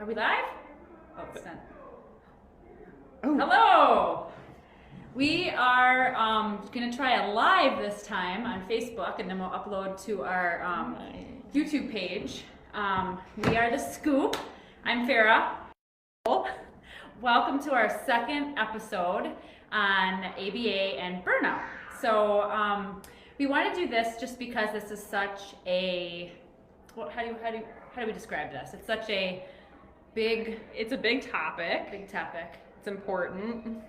Are we live? Oh, it's done. Oh. Hello! We are going to try a live this time on Facebook, and then we'll upload to our YouTube page. We are The Scoop. I'm Farah. Welcome to our second episode on ABA and burnout. So we want to do this just because this is such a, how do we describe this? It's such a big... It's a big topic. Big topic. It's important.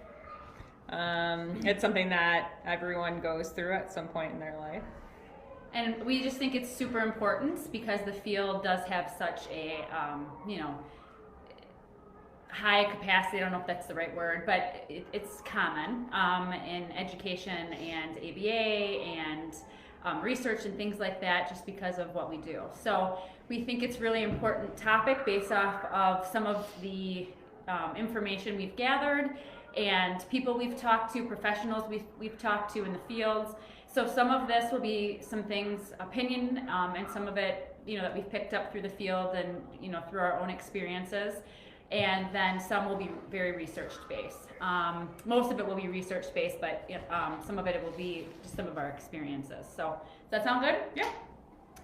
It's something that everyone goes through at some point in their life. And we just think it's super important because the field does have such a, high capacity, I don't know if that's the right word, but it's common in education and ABA and research and things like that just because of what we do. So we think it's really important topic based off of some of the information we've gathered and people we've talked to, professionals we've talked to in the fields. So some of this will be some things, opinion, and some of it, that we've picked up through the field and, through our own experiences. And then some will be very research-based. Most of it will be research-based, but some of it will be just some of our experiences. So, does that sound good? Yeah.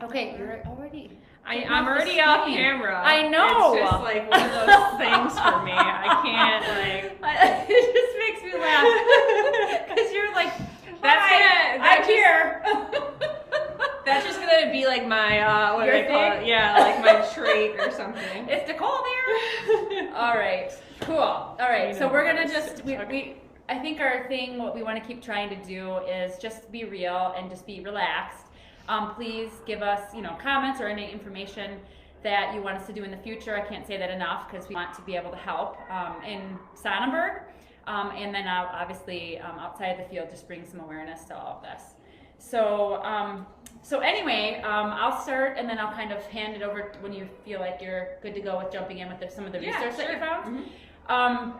Okay, you're already... I'm already off camera. I know. It's just like one of those things for me. I can't It just makes me laugh because you're like, I'm here. That's just gonna be like my what Your do they call thing? it? Yeah, like my trait or something. It's Nicole there. All right, cool. All right, so we're gonna just I think our thing, what we want to keep trying to do is just be real and just be relaxed. Please give us, comments or any information that you want us to do in the future. I can't say that enough because we want to be able to help in Sonnenberg, and then obviously outside of the field, just bring some awareness to all of this. So anyway, I'll start and then I'll kind of hand it over when you feel like you're good to go with jumping in with some of the research that you found. Mm-hmm.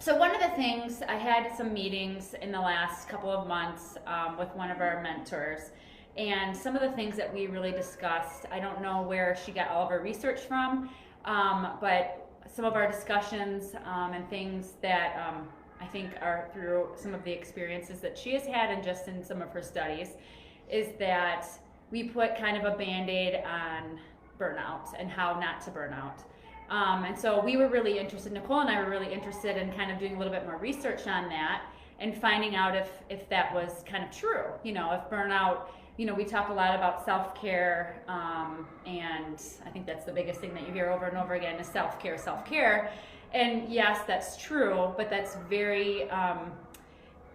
So one of the things, I had some meetings in the last couple of months with one of our mentors, and some of the things that we really discussed, I don't know where she got all of her research from, but some of our discussions and things that I think are through some of the experiences that she has had and just in some of her studies, is that we put kind of a Band-Aid on burnout and how not to burn out. And so we were really interested, Nicole and I were really interested in kind of doing a little bit more research on that and finding out if that was kind of true. If burnout, we talk a lot about self-care, and I think that's the biggest thing that you hear over and over again is self-care. And yes, that's true, but that's very,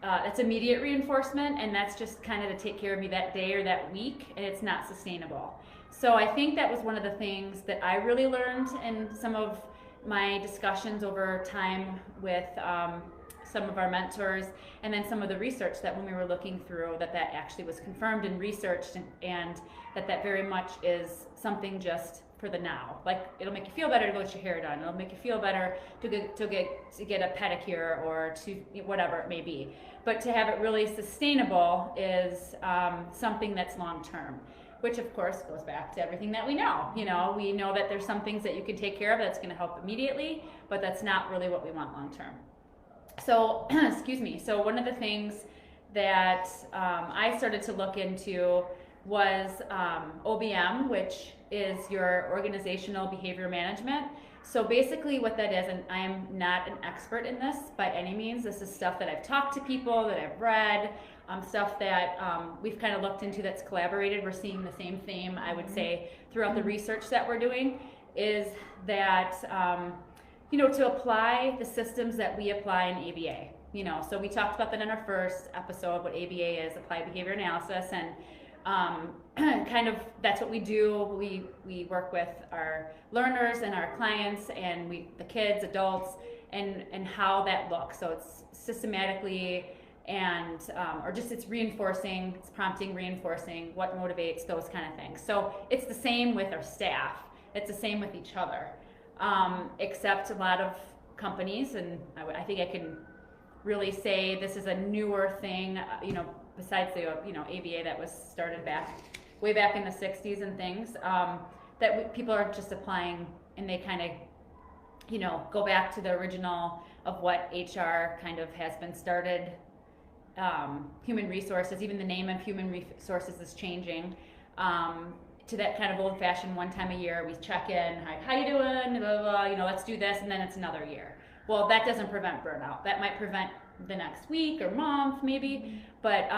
that's immediate reinforcement, and that's just kind of to take care of me that day or that week, and it's not sustainable. So I think that was one of the things that I really learned in some of my discussions over time with some of our mentors, and then some of the research that when we were looking through that actually was confirmed and researched, and that very much is something just for the now. Like, it'll make you feel better to go get your hair done. It'll make you feel better to get a pedicure or to whatever it may be. But to have it really sustainable is something that's long term, which of course goes back to everything that we know. We know that there's some things that you can take care of that's going to help immediately, but that's not really what we want long term. So, excuse me. So one of the things that I started to look into was OBM, which is your organizational behavior management. So basically what that is, and I am not an expert in this by any means, this is stuff that I've talked to people, that I've read, stuff that we've kind of looked into that's collaborated. We're seeing the same theme, I would say, throughout the research that we're doing, is that, to apply the systems that we apply in ABA. So we talked about that in our first episode, what ABA is, Applied Behavior Analysis, and kind of that's what we do. We work with our learners and our clients and the kids, adults, and how that looks. So it's systematically and it's reinforcing, it's prompting, reinforcing, what motivates, those kind of things. So it's the same with our staff. It's the same with each other, except a lot of companies, and I think I can really say this is a newer thing, besides the ABA that was started way back in the 60s and things, that people are just applying, and they kind of go back to the original of what HR kind of has been started. Human resources, even the name of human resources is changing. To that kind of old-fashioned one time a year, we check in, how you doing, blah, blah, blah, let's do this, and then it's another year. Well, that doesn't prevent burnout. That might prevent the next week or month, maybe. But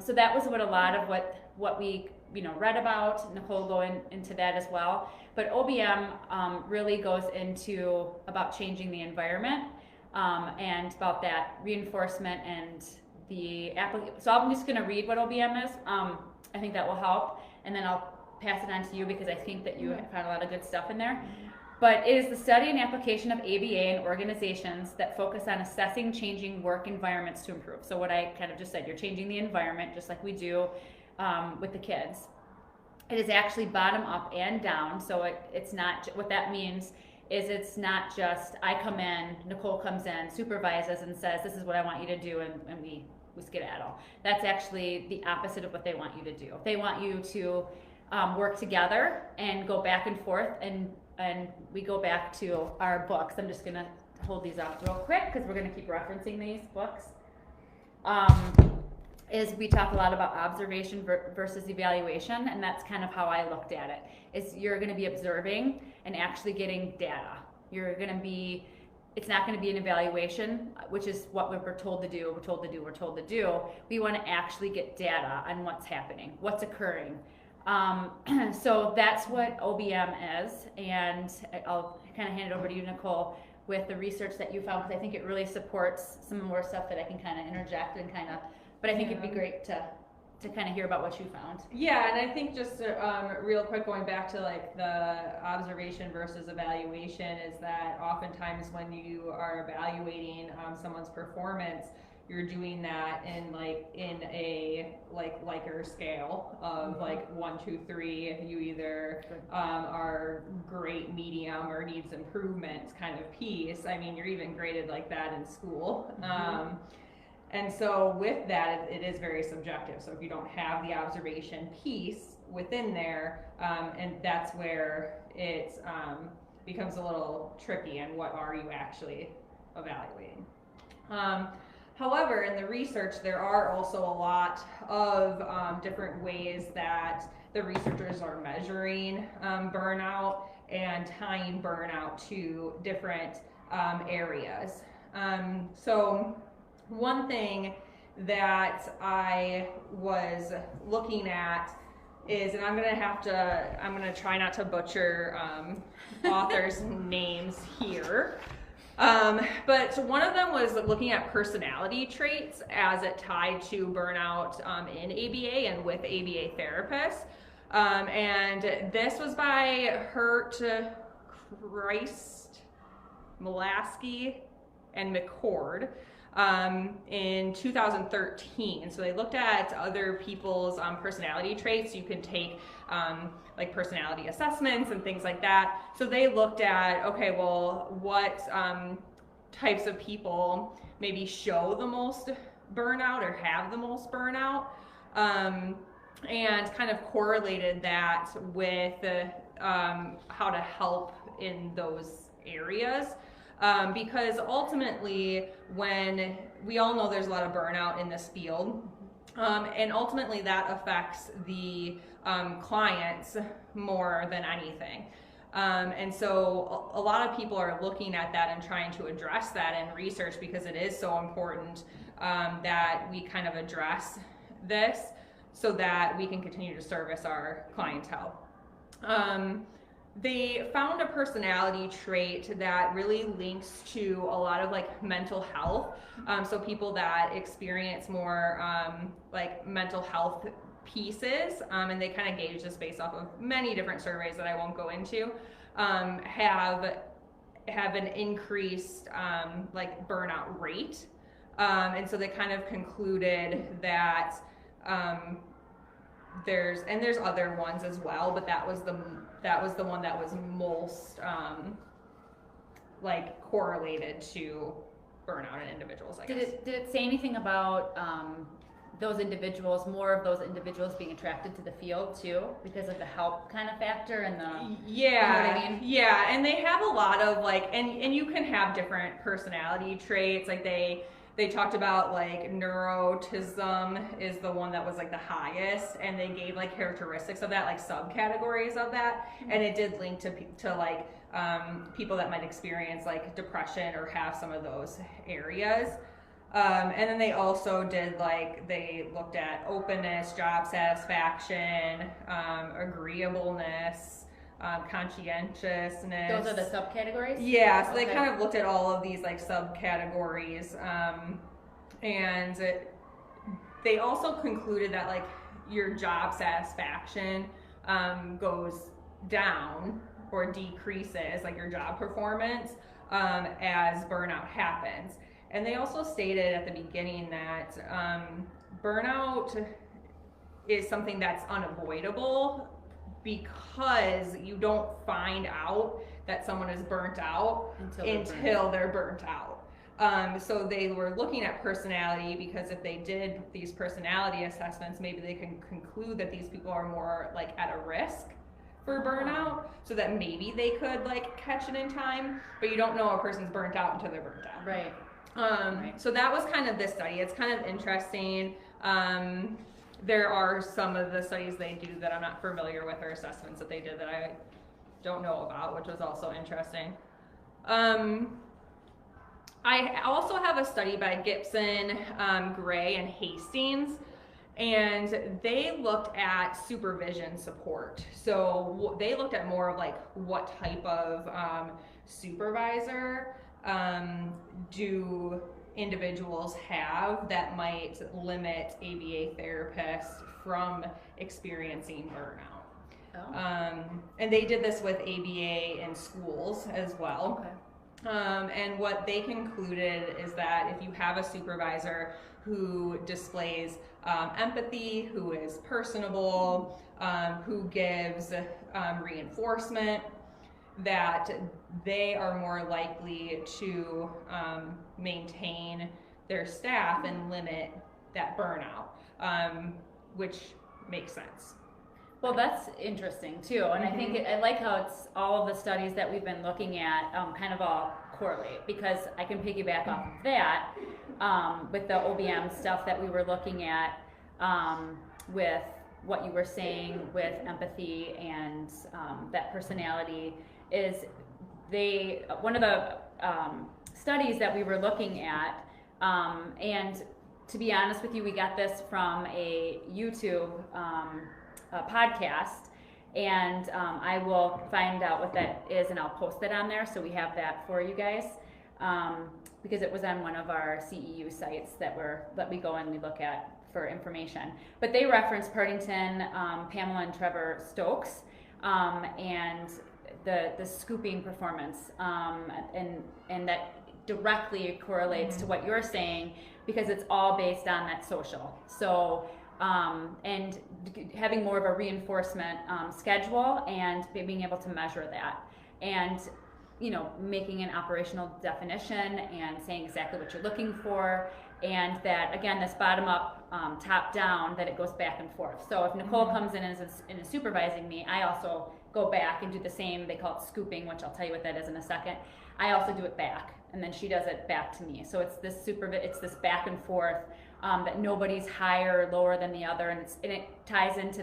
so that was what a lot of what we read about. Nicole going into that as well. But OBM really goes into about changing the environment and about that reinforcement and the application. So I'm just going to read what OBM is. I think that will help, and then I'll pass it on to you because I think that you found a lot of good stuff in there. But it is the study and application of ABA in organizations that focus on assessing changing work environments to improve. So what I kind of just said, you're changing the environment just like we do with the kids. It is actually bottom up and down. So it's not, what that means is it's not just I come in, Nicole comes in, supervises and says, this is what I want you to do, and we skedaddle. That's actually the opposite of what they want you to do. They want you to work together and go back and forth, and we go back to our books. I'm just going to hold these up real quick because we're going to keep referencing these books. Is we talk a lot about observation versus evaluation, and that's kind of how I looked at it. Is you're going to be observing and actually getting data. You're going to be, it's not going to be an evaluation, which is what we're told to do, we're told to do, we're told to do. We want to actually get data on what's happening, what's occurring. So that's what OBM is, and I'll kind of hand it over to you, Nicole, with the research that you found, because I think it really supports some more stuff that I can kind of interject and kind of, but I think it'd be great to kind of hear about what you found. Yeah, and I think just real quick, going back to like the observation versus evaluation, is that oftentimes when you are evaluating someone's performance, you're doing that in a Likert scale of like 1, 2, 3. You either are great, medium, or needs improvement kind of piece. I mean, you're even graded like that in school. And so with that, it is very subjective. So if you don't have the observation piece within there, and that's where it becomes a little tricky, and what are you actually evaluating. However, in the research, there are also a lot of different ways that the researchers are measuring burnout and tying burnout to different areas. So one thing that I was looking at is, and I'm gonna try not to butcher authors' names here. But one of them was looking at personality traits as it tied to burnout in ABA and with ABA therapists. And this was by Hurt, Christ, Molaski, and McCord in 2013. So they looked at other people's personality traits. You can take like personality assessments and things like that. So they looked at, okay, well, what types of people maybe show the most burnout or have the most burnout, and kind of correlated that with how to help in those areas. Because ultimately, when we all know there's a lot of burnout in this field, and ultimately that affects the clients more than anything. And so a lot of people are looking at that and trying to address that in research, because it is so important that we kind of address this so that we can continue to service our clientele. They found a personality trait that really links to a lot of like mental health. So people that experience more like mental health pieces, and they kind of gauge this based off of many different surveys that I won't go into, have an increased like burnout rate. And so they kind of concluded that there's other ones as well, but that was the one that was most like correlated to burnout in individuals, I guess. Did it say anything about those individuals, more of those individuals being attracted to the field too, because of the help kind of factor and the, yeah, you know what I mean? Yeah, and they have a lot of like, and you can have different personality traits. Like they talked about like neuroticism is the one that was like the highest, and they gave like characteristics of that, like subcategories of that, and it did link to like people that might experience like depression or have some of those areas. And then they also did like, they looked at openness, job satisfaction, agreeableness, conscientiousness. Those are the subcategories? Yeah, so they Okay. kind of looked at all of these like subcategories, and they also concluded that like your job satisfaction goes down or decreases, like your job performance, as burnout happens. And they also stated at the beginning that burnout is something that's unavoidable because you don't find out that someone is burnt out until they're burnt out. So they were looking at personality, because if they did these personality assessments, maybe they can conclude that these people are more like at a risk for burnout, so that maybe they could like catch it in time, but you don't know a person's burnt out until they're burnt out. Right. So that was kind of this study. It's kind of interesting. There are some of the studies they do that I'm not familiar with, or assessments that they did that I don't know about, which was also interesting. I also have a study by Gibson, Gray, and Hastings, and they looked at supervision support. So they looked at more of like what type of supervisor do individuals have that might limit ABA therapists from experiencing burnout. Oh. And they did this with ABA in schools as well. Okay. And what they concluded is that if you have a supervisor who displays empathy, who is personable, who gives reinforcement, that they are more likely to maintain their staff and limit that burnout, which makes sense. Well, that's interesting too, and I think I like how it's all of the studies that we've been looking at kind of all correlate, because I can piggyback off of that with the OBM stuff that we were looking at, with what you were saying with empathy and that personality. Is one of the studies that we were looking at, and to be honest with you, we got this from a YouTube podcast, and I will find out what that is and I'll post it on there, so we have that for you guys, because it was on one of our CEU sites that we go and we look at for information. But they referenced Partington, Pamela and Trevor Stokes, and the scooping performance, and that directly correlates to what you're saying, because it's all based on that social. So and having more of a reinforcement schedule, and being able to measure that, and making an operational definition and saying exactly what you're looking for, and that again, this bottom up, top down, that it goes back and forth. So if Nicole comes in and is supervising me, I also go back and do the same. They call it scooping, which I'll tell you what that is in a second. I also do it back, and then she does it back to me. So it's this back and forth, that nobody's higher or lower than the other, and it ties into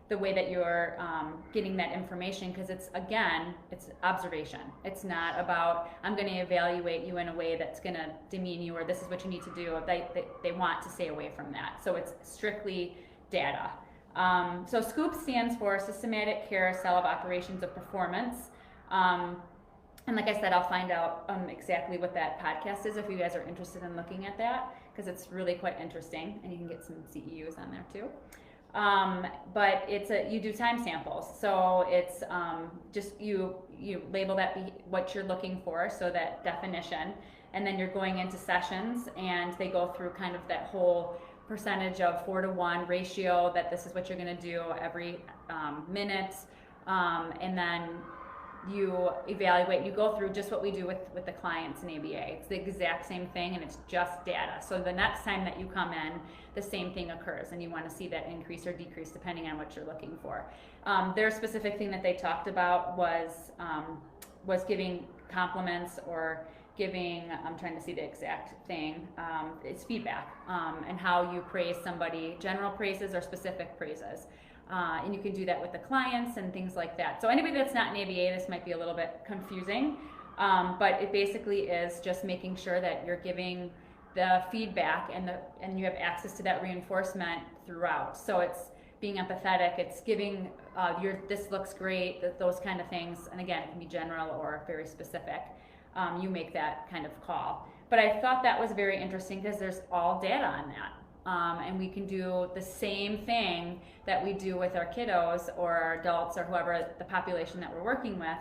the way that you're getting that information, because it's observation. It's not about, I'm going to evaluate you in a way that's going to demean you, or this is what you need to do. They want to stay away from that. So it's strictly data. So SCOOP stands for Systematic Carousel of Operations of Performance. And like I said, I'll find out exactly what that podcast is if you guys are interested in looking at that, because it's really quite interesting, and you can get some CEUs on there too. But you do time samples, so it's just you label that what you're looking for, so that definition, and then you're going into sessions, and they go through kind of that whole percentage of 4-to-1 ratio, that this is what you're going to do every minute, and then you evaluate, you go through just what we do with the clients in ABA. It's the exact same thing, and it's just data. So the next time that you come in, the same thing occurs, and you want to see that increase or decrease depending on what you're looking for. Their specific thing that they talked about was giving compliments or giving, I'm trying to see the exact thing, it's feedback, and how you praise somebody, general praises or specific praises. And you can do that with the clients and things like that. So anybody that's not in ABA, this might be a little bit confusing, but it basically is just making sure that you're giving the feedback and you have access to that reinforcement throughout. So it's being empathetic, it's giving this looks great, those kind of things. And again, it can be general or very specific. You make that kind of call. But I thought that was very interesting because there's all data on that. And we can do the same thing that we do with our kiddos or our adults or whoever the population that we're working with.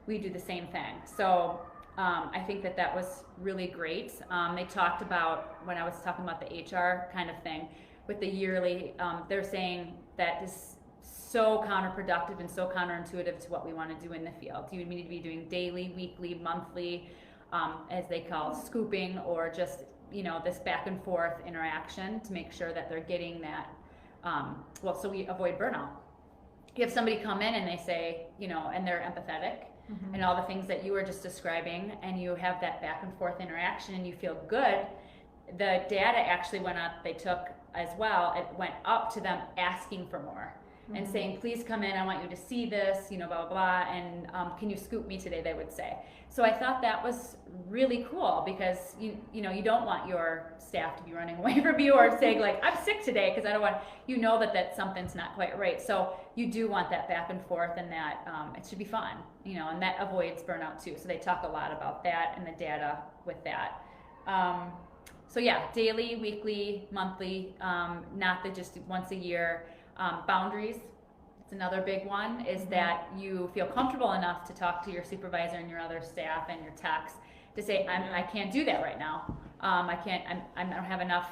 We do the same thing. So I think that was really great. They talked about, when I was talking about the HR kind of thing, with the yearly, they're saying that is so counterproductive and so counterintuitive to what we want to do in the field. You need to be doing daily, weekly, monthly, as they call scooping, or just this back and forth interaction to make sure that they're getting that, so we avoid burnout. You have somebody come in and they say, and they're empathetic, mm-hmm. and all the things that you were just describing, and you have that back and forth interaction and you feel good. The data actually went up, they took as well, it went up to them asking for more. And saying, please come in, I want you to see this, blah, blah, blah, and can you scoop me today, they would say. So I thought that was really cool because, you don't want your staff to be running away from you or saying, like, I'm sick today because I don't want, that something's not quite right. So you do want that back and forth, and that it should be fun, and that avoids burnout too. So they talk a lot about that and the data with that. So yeah, daily, weekly, monthly, not the just once a year. Boundaries, it's another big one, is mm-hmm. that you feel comfortable enough to talk to your supervisor and your other staff and your techs to say, I can't do that right now. I don't have enough,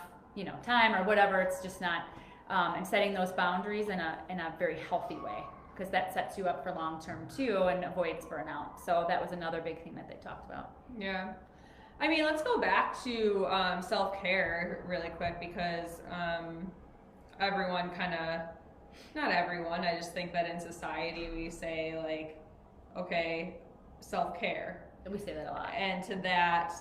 time or whatever. It's just not, and setting those boundaries in a very healthy way, because that sets you up for long term too and avoids burnout. So that was another big thing that they talked about. Yeah. I mean, let's go back to self-care really quick, because everyone not everyone, I just think that in society we say, like, okay, self-care. We say that a lot. And to that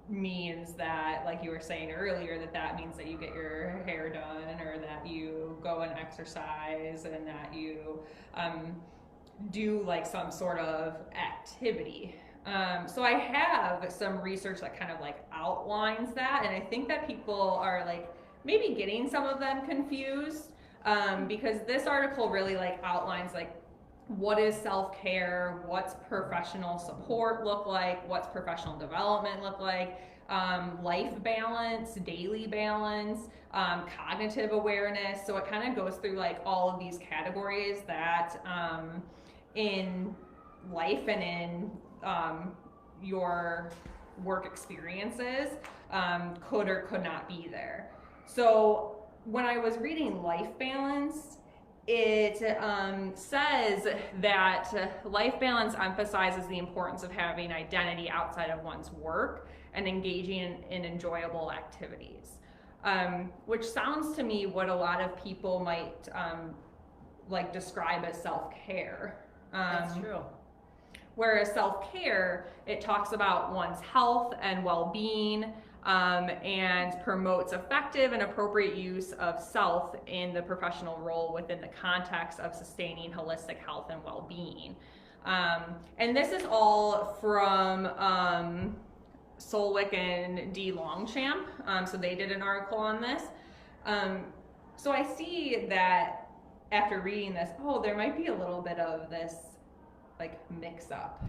means that, like you were saying earlier, that means that you get your hair done, or that you go and exercise, and that you do like some sort of activity. So I have some research that kind of like outlines that, and I think that people are like maybe getting some of them confused, because this article really like outlines like what is self-care, what's professional support look like, what's professional development look like, life balance, daily balance, cognitive awareness. So it kind of goes through like all of these categories that in life and in your work experiences could or could not be there. So when I was reading Life Balance, it says that life balance emphasizes the importance of having identity outside of one's work and engaging in enjoyable activities, which sounds to me what a lot of people might like describe as self-care. That's true. Whereas self-care, it talks about one's health and well-being, and promotes effective and appropriate use of self in the professional role within the context of sustaining holistic health and well-being. And this is all from Solwick and D. Longchamp, so they did an article on this. So I see that after reading this, there might be a little bit of this like mix up.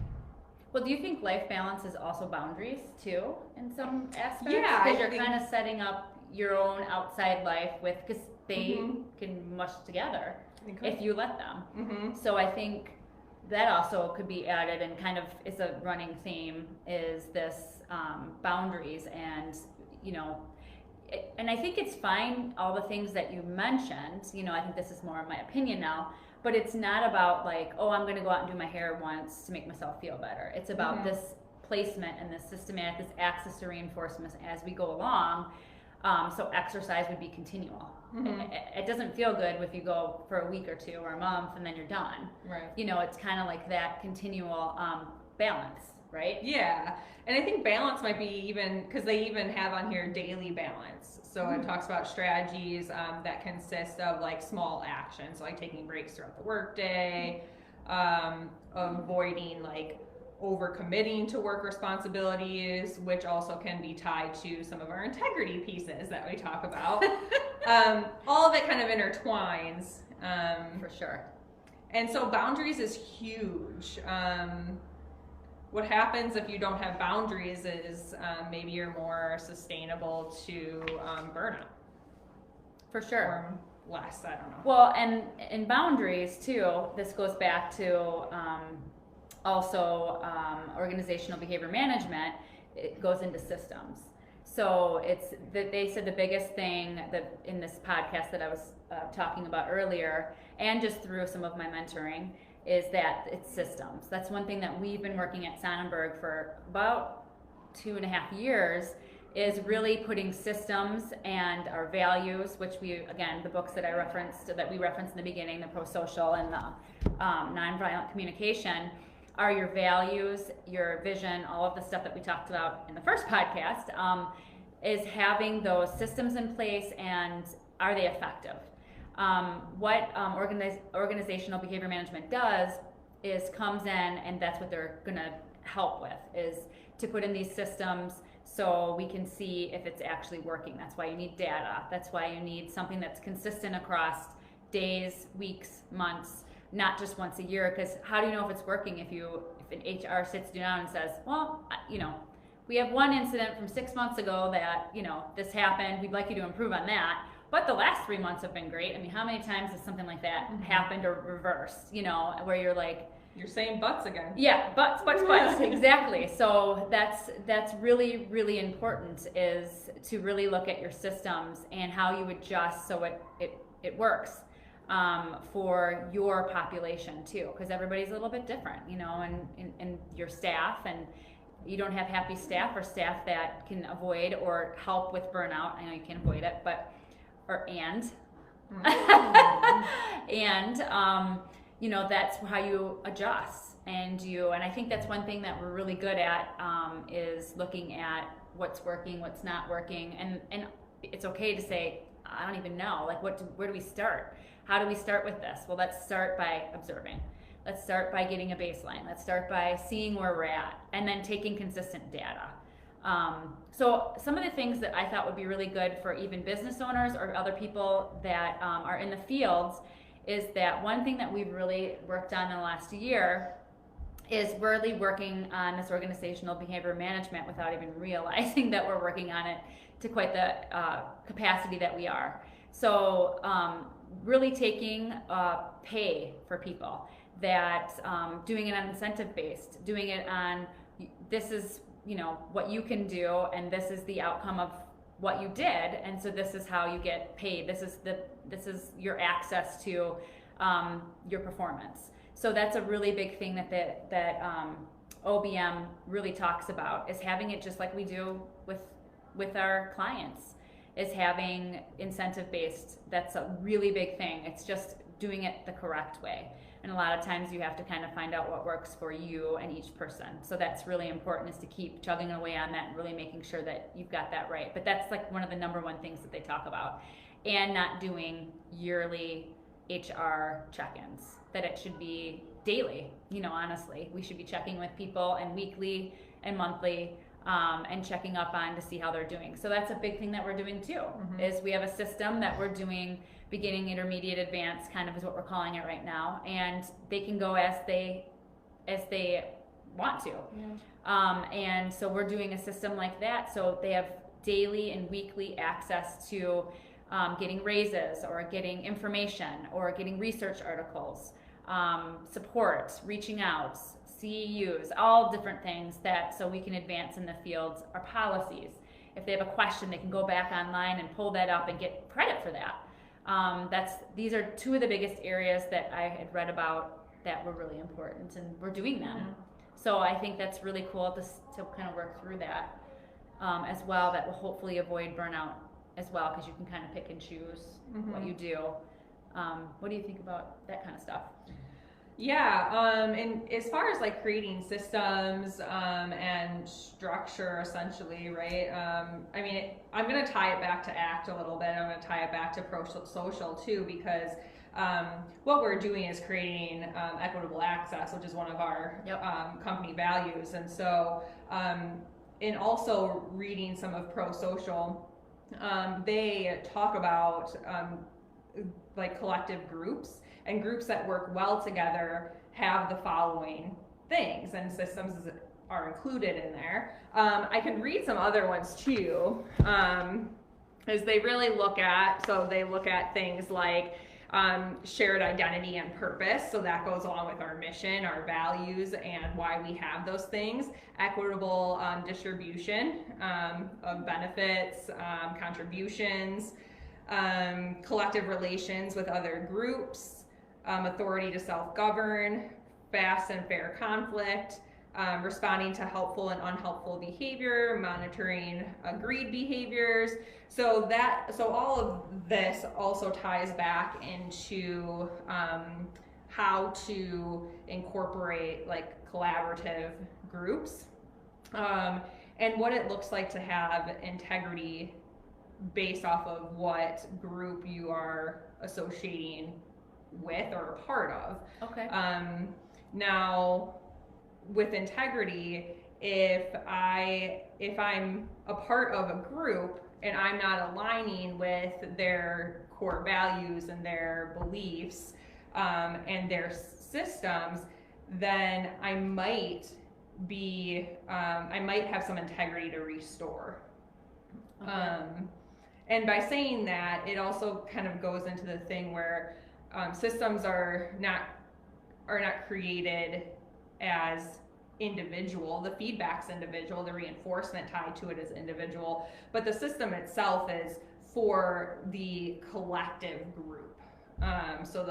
Well, do you think life balance is also boundaries too, in some aspects? Yeah, because you're kind of setting up your own outside life because they mm-hmm. can mush together if you let them. Mm-hmm. So I think that also could be added, and kind of is a running theme, is this boundaries, and and I think it's fine, all the things that you mentioned. I think this is more of my opinion now. but it's not about like, oh, I'm going to go out and do my hair once to make myself feel better. It's about this placement and this systematic, this access to reinforcements as we go along. So exercise would be continual. It doesn't feel good if you go for a week or two or a month and then you're done. Right. You know, it's kind of like that continual balance, right? Yeah. And I think balance might be even, because they even have on here daily balance. So it talks about strategies that consist of like small actions, like taking breaks throughout the workday, avoiding like overcommitting to work responsibilities, which also can be tied to some of our integrity pieces that we talk about. All of it kind of intertwines. For sure. And so boundaries is huge. What happens if you don't have boundaries is maybe you're more sustainable to burnout. For sure. Or less, I don't know. Well, and in boundaries too, this goes back to also organizational behavior management. It goes into systems. So it's that they said the biggest thing that in this podcast that I was talking about earlier, and just through some of my mentoring, is that it's systems. That's one thing that we've been working at Sonnenberg for about 2.5 years, is really putting systems and our values, which we, again, the books that we referenced in the beginning, the pro-social and the nonviolent communication, are your values, your vision, all of the stuff that we talked about in the first podcast, is having those systems in place, and are they effective? What organizational behavior management does is comes in, and that's what they're going to help with, is to put in these systems so we can see if it's actually working. That's why you need data. That's why you need something that's consistent across days, weeks, months, not just once a year, because how do you know if it's working if an HR sits you down and says, well, we have one incident from 6 months ago that, this happened, we'd like you to improve on that, but the last 3 months have been great. I mean, how many times has something like that happened or reversed, where you're like, you're saying butts again. Yeah, butts, exactly. So that's really, really important, is to really look at your systems and how you adjust so it works for your population too, because everybody's a little bit different, and your staff, and you don't have happy staff or staff that can avoid or help with burnout. I know you can't avoid it, that's how you adjust. And I think that's one thing that we're really good at, is looking at what's working, what's not working, and it's okay to say, I don't even know, like where do we start? How do we start with this? Well, let's start by observing. Let's start by getting a baseline. Let's start by seeing where we're at, and then taking consistent data. So some of the things that I thought would be really good for even business owners or other people that are in the fields is that one thing that we've really worked on in the last year is really working on this organizational behavior management without even realizing that we're working on it to quite the capacity that we are. So really taking pay for people, that doing it on incentive based, doing it on, this is what you can do, and this is the outcome of what you did, and so this is how you get paid. This is your access to your performance. So that's a really big thing that OBM really talks about, is having it just like we do with our clients, is having incentive based. That's a really big thing. It's just doing it the correct way. And a lot of times you have to kind of find out what works for you and each person. So that's really important, is to keep chugging away on that and really making sure that you've got that right. But that's like one of the number one things that they talk about. And not doing yearly HR check-ins, that it should be daily. Honestly, we should be checking with people, and weekly and monthly, and checking up on to see how they're doing. So that's a big thing that we're doing too, is we have a system that we're doing beginning, intermediate, advanced, kind of is what we're calling it right now, and they can go as they want to. And so we're doing a system like that, so they have daily and weekly access to getting raises, or getting information, or getting research articles, support, reaching out, CEUs, all different things, so we can advance in the fields. Our policies, if they have a question, they can go back online and pull that up and get credit for that. These are two of the biggest areas that I had read about that were really important, and we're doing them. Mm-hmm. So I think that's really cool to kind of work through that as well. That will hopefully avoid burnout as well, because you can kind of pick and choose what you do. What do you think about that kind of stuff? Yeah, and as far as like creating systems and structure, essentially, right? I mean, I'm going to tie it back to ACT a little bit. I'm going to tie it back to pro-social too, because what we're doing is creating equitable access, which is one of our company values. And so, in also reading some of pro-social, they talk about like collective groups, and groups that work well together have the following things, and systems are included in there. I can read some other ones too, as they really look at, so they look at things like shared identity and purpose, so that goes along with our mission, our values, and why we have those things. Equitable distribution of benefits, contributions, collective relations with other groups, authority to self-govern, fast and fair conflict, responding to helpful and unhelpful behavior, monitoring agreed behaviors. So all of this also ties back into how to incorporate like collaborative groups, and what it looks like to have integrity based off of what group you are associating with or a part of. Okay. Now, with integrity, if I'm a part of a group and I'm not aligning with their core values and their beliefs and their systems, then I might have some integrity to restore. Okay. And by saying that, it also kind of goes into the thing where systems are not created as individual. The feedback's individual, the reinforcement tied to it is individual, but the system itself is for the collective group. So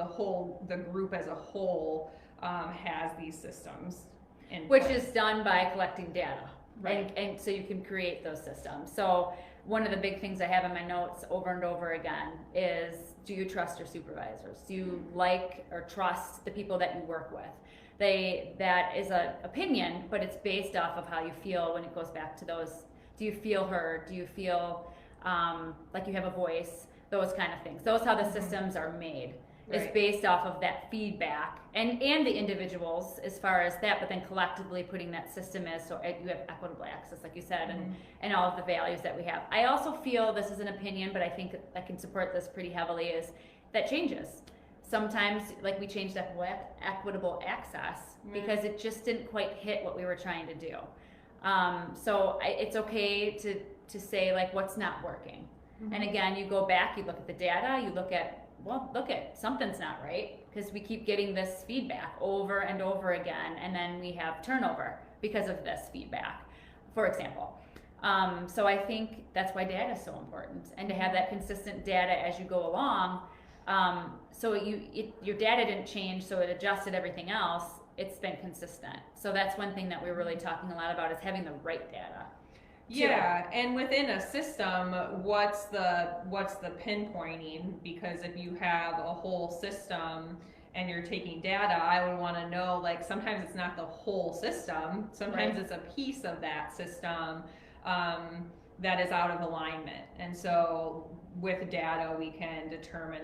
the group as a whole has these systems in Which place. is done by collecting data. Right. And so you can create those systems. So one of the big things I have in my notes over and over again is, do you trust your supervisors? Do you like or trust the people that you work with? That is an opinion, but it's based off of how you feel when it goes back to those. Do you feel heard? Do you feel like you have a voice? Those kind of things. Those how the systems are made. Right. Is based off of that feedback and the individuals as far as that, but then collectively putting that system is so you have equitable access, like you said, and all of the values that we have. I also feel, this is an opinion, but I think I can support this pretty heavily, is that changes. Sometimes, like we changed equitable access because it just didn't quite hit what we were trying to do. So it's okay to say like what's not working. And again, you go back, you look at the data, you look at something's not right, because we keep getting this feedback over and over again, and then we have turnover because of this feedback, for example. So I think that's why data is so important, and to have that consistent data as you go along. So your data didn't change, so it adjusted everything else. It's been consistent. So that's one thing that we're really talking a lot about, is having the right data. Yeah, and within a system, what's the pinpointing? Because if you have a whole system and you're taking data, I would want to know, like, sometimes it's not the whole system. Sometimes it's a piece of that system that is out of alignment. And so with data, we can determine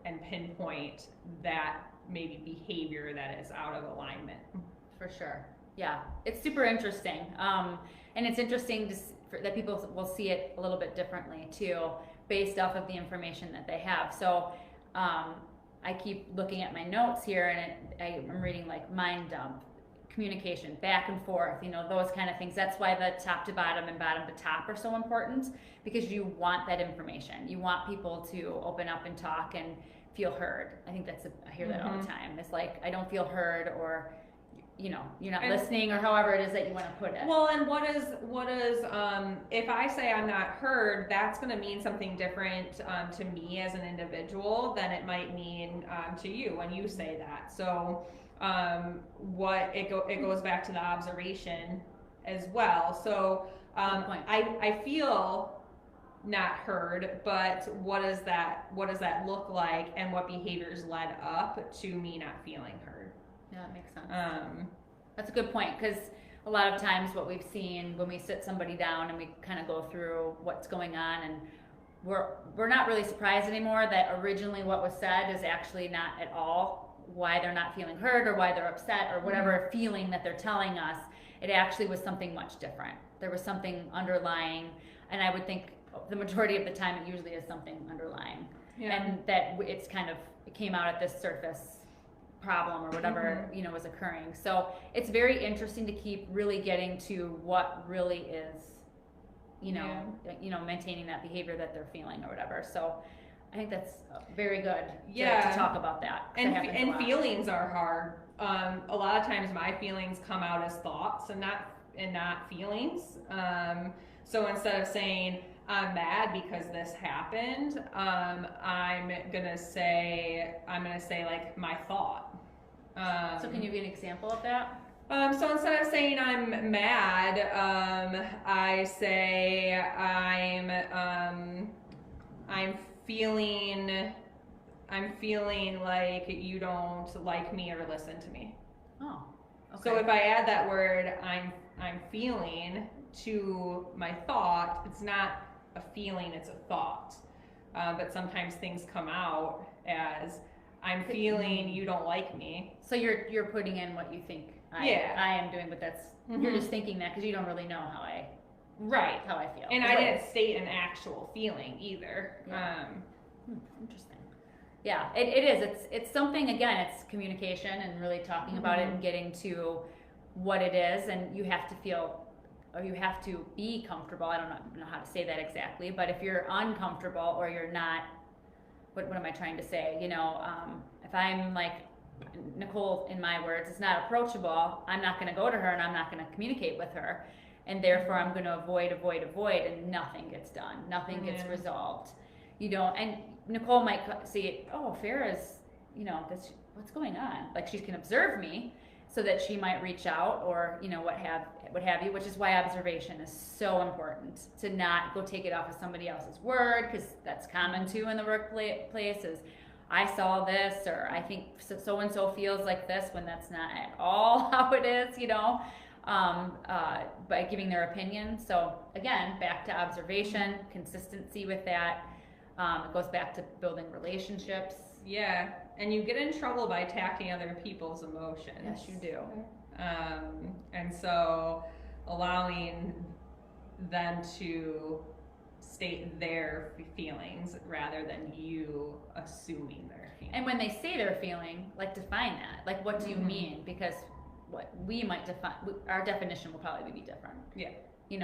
and pinpoint that maybe behavior that is out of alignment. For sure. Yeah, it's super interesting. And it's interesting that people will see it a little bit differently too, based off of the information that they have. So I keep looking at my notes here, and I'm reading like mind dump, communication, back and forth, those kind of things. That's why the top to bottom and bottom to top are so important, because you want that information. You want people to open up and talk and feel heard. I think I hear that all the time. It's like, I don't feel heard, or you're not And- listening, or however it is that you want to put it. Well, and what is if I say I'm not heard, that's going to mean something different to me as an individual than it might mean to you when you say that. So it goes back to the observation as well. So Good point. I feel not heard, but what does that look like, and what behaviors led up to me not feeling heard? Yeah, that makes sense. That's a good point, because a lot of times what we've seen when we sit somebody down and we kind of go through what's going on, and we're not really surprised anymore that originally what was said is actually not at all why they're not feeling heard or why they're upset or whatever feeling that they're telling us. It actually was something much different. There was something underlying, and I would think the majority of the time it usually is something underlying, and that it came out at this surface problem or whatever was occurring. So it's very interesting to keep really getting to what really is maintaining that behavior that they're feeling or whatever. So I think that's very good to talk about that. And feelings are hard. A lot of times my feelings come out as thoughts and not feelings. So instead of saying I'm mad because this happened, I'm gonna say like my thought. So can you give an example of that? So instead of saying I'm mad, I say I'm feeling like you don't like me or listen to me. Oh, okay. So if I add that word I'm feeling to my thought, it's not a feeling, it's a thought. But sometimes things come out as I'm feeling you don't like me. So you're putting in what you think I am doing, but that's you're just thinking that because you don't really know how I feel. And I didn't state an actual feeling either. Yeah. Interesting. Yeah, it is. It's something, again, it's communication and really talking about it and getting to what it is, and you have to feel, or you have to be comfortable. I don't know how to say that exactly, but if you're uncomfortable or you're not, what am I trying to say? If I'm like Nicole, in my words, is not approachable, I'm not going to go to her and I'm not going to communicate with her, and therefore I'm going to avoid, and nothing gets done, nothing gets resolved. And Nicole might see, oh, Farrah's, what's going on? Like, she can observe me, so that she might reach out, or what have you, which is why observation is so important, to not go take it off of somebody else's word, because that's common too in the workplace, is I saw this, or I think so and so feels like this, when that's not at all how it is, by giving their opinion. So again, back to observation, consistency with that. It goes back to building relationships. Yeah, and you get in trouble by attacking other people's emotions. Yes, you do. And so allowing them to state their feelings rather than you assuming their feelings. And when they say they're feeling, like, define that. Like, what do you mean? Because what we might define, our definition will probably be different. Yeah.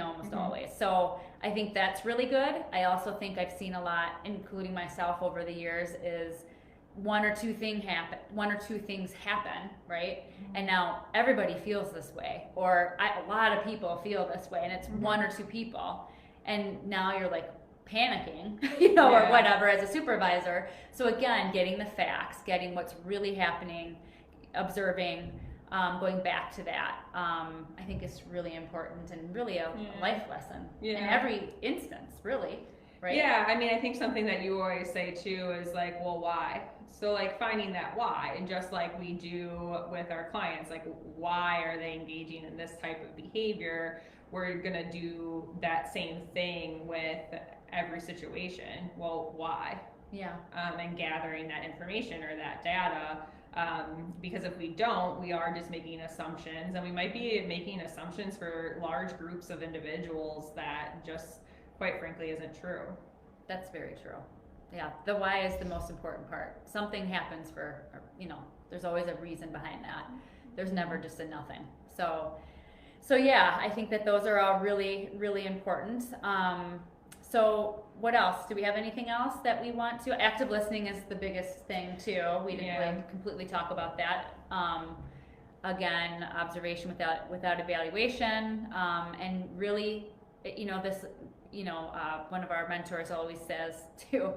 Almost always. So I think that's really good. I also think I've seen a lot, including myself over the years, is one or two things happen, right? And now everybody feels this way, or a lot of people feel this way, and it's one or two people, and now you're like panicking, or whatever, as a supervisor. So again, getting the facts, getting what's really happening, observing, going back to that, I think is really important, and really a life lesson in every instance, really, right? Yeah, I mean, I think something that you always say too is like, well, why? So like finding that why, and just like we do with our clients, like, why are they engaging in this type of behavior? We're gonna do that same thing with every situation. Well, why? Yeah. And gathering that information or that data. Because if we don't, we are just making assumptions, and we might be making assumptions for large groups of individuals that just, quite frankly, isn't true. That's very true. Yeah, the why is the most important part. Something happens for, there's always a reason behind that. There's never just a nothing. So yeah, I think that those are all really, really important. So what else? Do we have anything else that we want to? Active listening is the biggest thing too. We didn't really completely talk about that. again, observation without evaluation, and really, this, one of our mentors always says to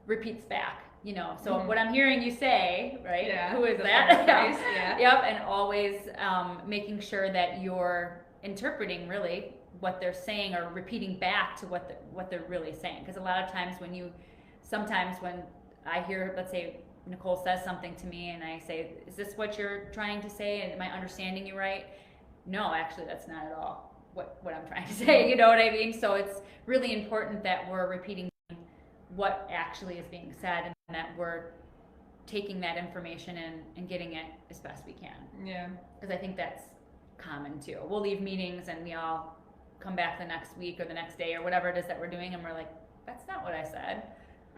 repeats back. So what I'm hearing you say, right? Yeah, Who is the that? paraphrase, yeah. Yep, and always making sure that you're interpreting really what they're saying or repeating back to what they're really saying. Because a lot of times sometimes when I hear, let's say Nicole says something to me and I say, is this what you're trying to say? And am I understanding you right? No, actually that's not at all what I'm trying to say, you know what I mean? So it's really important that we're repeating what actually is being said and that we're taking that information and getting it as best we can. Yeah. Because I think that's common too. We'll leave meetings and we all come back the next week or the next day or whatever it is that we're doing and we're like, that's not what I said.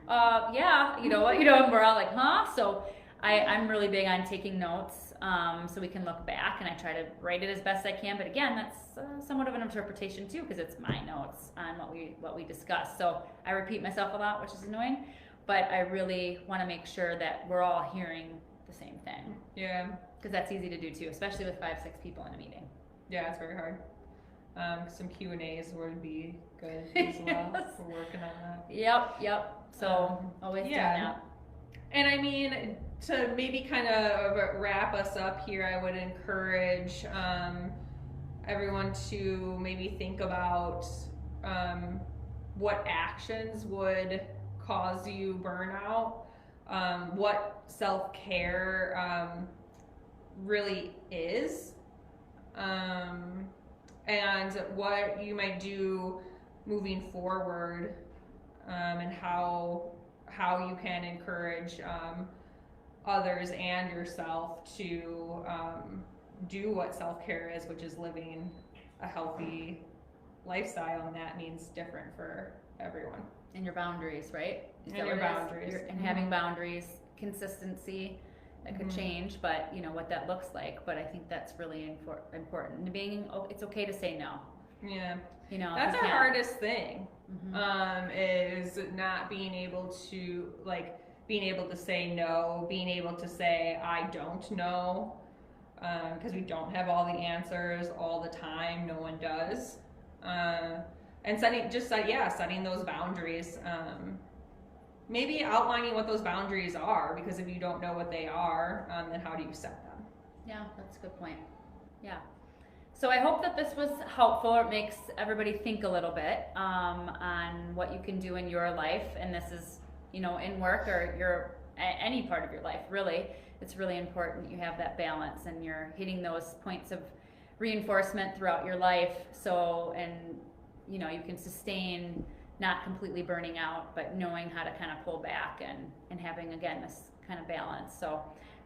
Yeah, and we're all like, huh? So I'm really big on taking notes, so we can look back, and I try to write it as best I can. But again, that's somewhat of an interpretation too, because it's my notes on what we discussed. So I repeat myself a lot, which is annoying, but I really want to make sure that we're all hearing the same thing. Yeah. Because that's easy to do too, especially with 5-6 people in a meeting. Yeah, it's very hard. Some Q&As would be good as well. Yes. We're working on that. Yep. So always doing that. And I mean, to maybe kind of wrap us up here, I would encourage everyone to maybe think about what actions would cause you burnout, what self-care really is, and what you might do moving forward, and how you can encourage others and yourself to do what self-care is, which is living a healthy lifestyle, and that means different for everyone. And your boundaries, right? And your boundaries. And having boundaries, consistency, that could change, but what that looks like. But I think that's really important. It's okay to say no. Yeah. That's the hardest thing, is not being able to say no, being able to say, I don't know, because we don't have all the answers all the time. No one does. And setting those boundaries, maybe outlining what those boundaries are, because if you don't know what they are, then how do you set them? Yeah, that's a good point. Yeah. So I hope that this was helpful. It makes everybody think a little bit on what you can do in your life, and this is, in work or any part of your life, really. It's really important you have that balance and you're hitting those points of reinforcement throughout your life, you can sustain, not completely burning out, but knowing how to kind of pull back and having, again, this kind of balance. So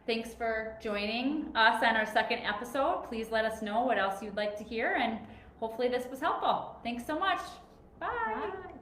thanks for joining us on our second episode. Please let us know what else you'd like to hear, and hopefully this was helpful. Thanks so much. Bye. Bye.